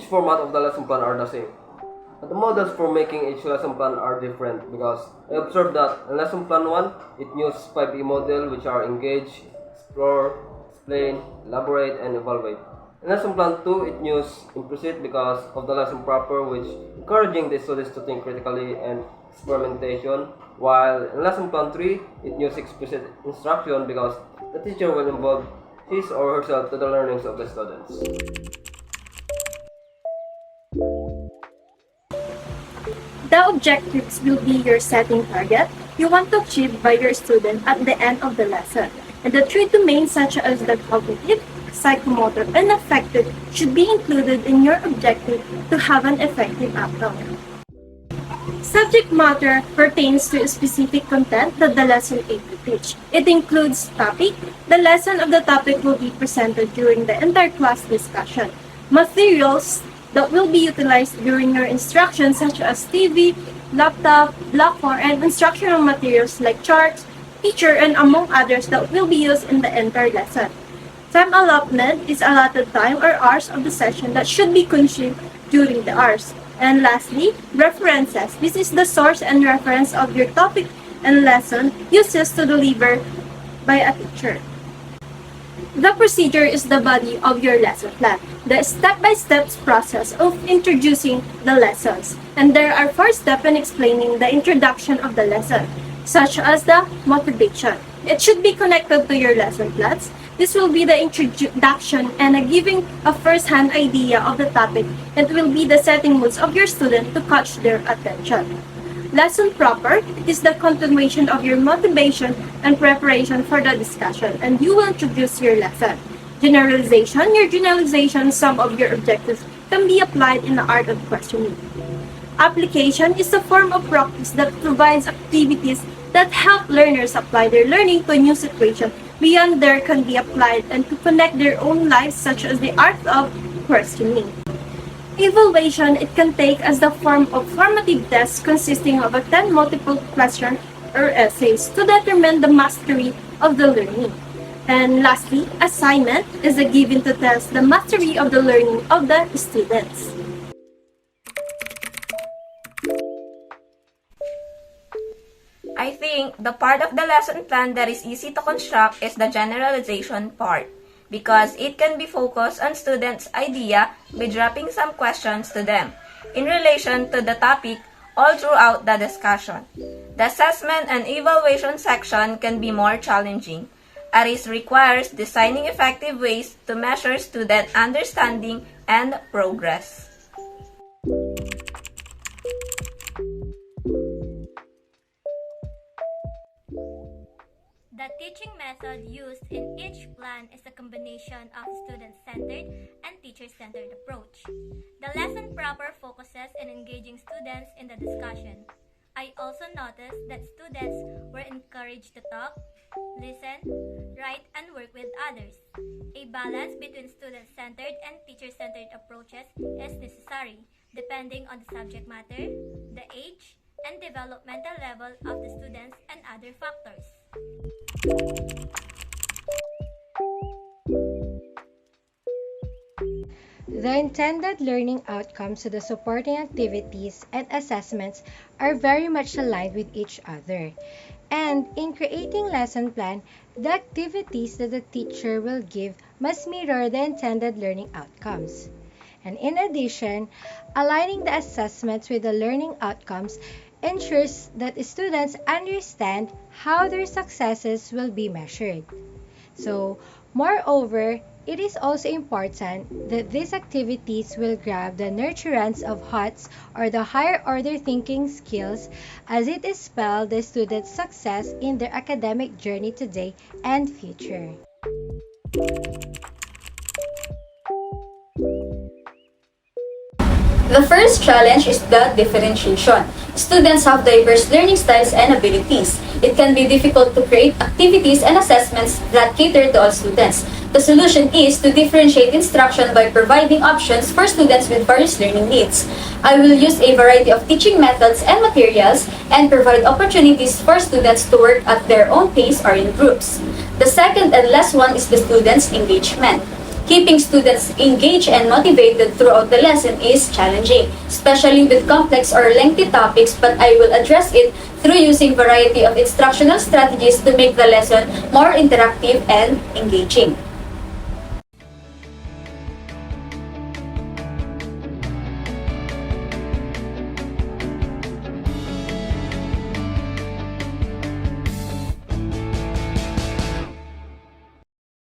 each format of the lesson plan are the same. But the models for making each lesson plan are different because I observed that in lesson plan 1, it uses 5E model which are engage, explore, explain, elaborate, and evaluate. In lesson plan 2, it uses implicit because of the lesson proper which encouraging the students to think critically and experimentation, while in lesson plan 3, it uses explicit instruction because the teacher will involve his or herself to the learnings of the students. The objectives will be your setting target you want to achieve by your student at the end of the lesson. And the three domains such as the cognitive, psychomotor, and affective should be included in your objective to have an effective outcome. Subject matter pertains to a specific content that the lesson aim to teach. It includes topic. The lesson of the topic will be presented during the entire class discussion. Materials that will be utilized during your instruction such as TV, laptop, blackboard, and instructional materials like charts, teacher, and among others that will be used in the entire lesson. Time allotment is allotted time or hours of the session that should be consumed during the hours. And lastly, references. This is the source and reference of your topic and lesson uses to deliver by a teacher. The procedure is the body of your lesson plan, the step-by-step process of introducing the lessons. And there are 4 steps in explaining the introduction of the lesson, such as the motivation. It should be connected to your lesson plans. This will be the introduction and giving a first-hand idea of the topic. It will be the setting moods of your student to catch their attention. Lesson proper is the continuation of your motivation and preparation for the discussion, and you will introduce your lesson. Generalization, your generalization, some of your objectives can be applied in the art of questioning. Application is a form of practice that provides activities that help learners apply their learning to a new situation beyond there can be applied and to connect their own lives, such as the art of questioning. Evaluation, it can take as the form of formative tests consisting of 10 multiple question or essays to determine the mastery of the learning. And lastly, assignment is a given to test the mastery of the learning of the students. I think the part of the lesson plan that is easy to construct is the generalization part, because it can be focused on students' idea by dropping some questions to them in relation to the topic all throughout the discussion. The assessment and evaluation section can be more challenging, as it requires designing effective ways to measure student understanding and progress. The teaching method used in each plan is a combination of student-centered and teacher-centered approach. The lesson proper focuses on engaging students in the discussion. I also noticed that students were encouraged to talk, listen, write, and work with others. A balance between student-centered and teacher-centered approaches is necessary, depending on the subject matter, the age, and developmental level of the students and other factors. The intended learning outcomes to the supporting activities and assessments are very much aligned with each other. And in creating lesson plan, the activities that the teacher will give must mirror the intended learning outcomes. And in addition, aligning the assessments with the learning outcomes ensures that students understand how their successes will be measured. So, moreover, it is also important that these activities will grab the nurturance of HOTS or the higher order thinking skills, as it is spell the student's success in their academic journey today and future. The first challenge is the differentiation. Students have diverse learning styles and abilities. It can be difficult to create activities and assessments that cater to all students. The solution is to differentiate instruction by providing options for students with various learning needs. I will use a variety of teaching methods and materials and provide opportunities for students to work at their own pace or in groups. The second and last one is the students' engagement. Keeping students engaged and motivated throughout the lesson is challenging, especially with complex or lengthy topics, but I will address it through using variety of instructional strategies to make the lesson more interactive and engaging.